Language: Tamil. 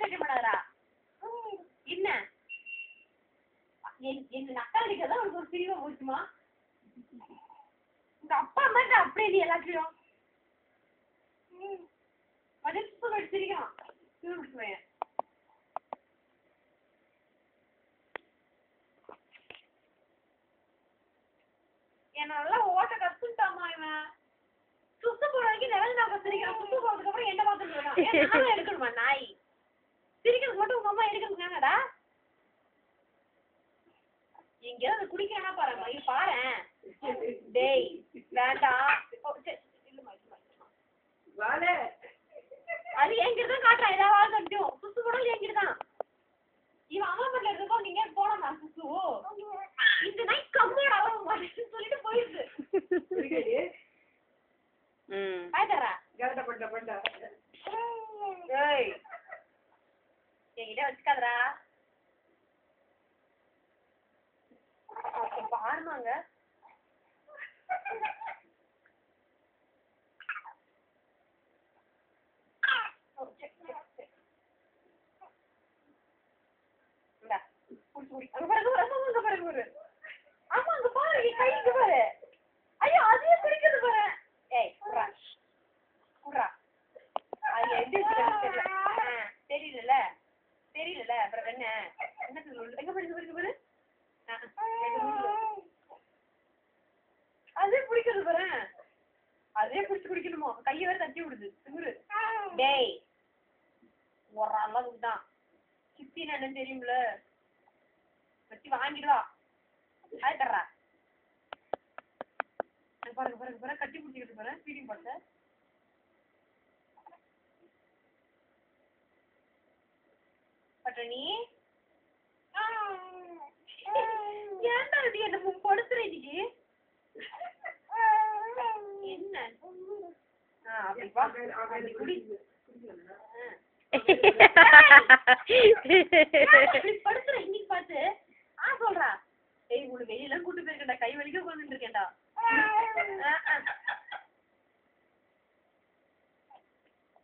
சட்டை பண்ணாதடா. என்ன என் நக்கல் அடிக்கதான் உனக்கு ஒரு பிரிவா போச்சுமா? உங்க அப்பா அம்மா அப்படியே நீ எல்லாத்தையும் மதிப்பு வச்சிருக்கான். என்னால ஓட்ட கத்துட்டாமா இவன். சுத்து போற வரைக்கும் நிழல் நான் கத்துறேன். சுத்து போறதுக்கு அப்புறம் என்ன பார்த்துட்டு நானும் எடுக்கணுமா நாய்? சிரிக்கிறது மட்டும் உங்க அம்மா எடுக்கிறதுக்காங்கடா. எங்கேயாவது குடிக்கிறானா பாருமா. இது பாரு. டேய் வேண்டாம். அது என்கிட்டதான் காட்டுறான். ஏதாவது கட்டியும் சுத்து கூட என்கிட்டதான். இவன் அம்மா வீட்டுல இருக்கோ நீங்க போனோமா சுத்து? இந்த நாய் கம்மோட அவன் மாட்டேன்னு சொல்லிட்டு போயிடுது. ஆயிட்டாரா என்கிட்ட வச்சுக்காதரா. பாருமாங்க ஆமா அங்க பாரு கைக்கு பாரு. ஐயோ அதையே குடிக்கிறது பாரு. ஏய் குடுறா. அது எப்படி தெரியல தெரியல. அப்புறம் என்ன சொல்லு எங்க போயிருக்கு பாரு. அதே பிடிக்கிறது பாரு. அதே பிடிச்சு குடிக்கணுமோ? கையை வேற தட்டி விடுது திமிரு. டேய் ஒரு அளவுக்கு தான். சித்தி என்னன்னு தெரியும்ல வச்சு வாங்கிடுவா. ஆயிட்டா பாருங்க பாருங்க பாரு. கட்டி பிடிச்சிக்கிட்டு பாரு. ஃபீடிங் பார்த்த பட்டணி ஏன்டா இது என்ன படுத்துற இன்னைக்கு? என்ன அப்படி குடி படுத்துற இன்னைக்கு பார்த்து சொல்றா. ஏய் உனக்கு வெளியெல்லாம் கூட்டு போயிருக்கேன்டா. கை வலிக்க உட்காந்துட்டு இருக்கேன்டா.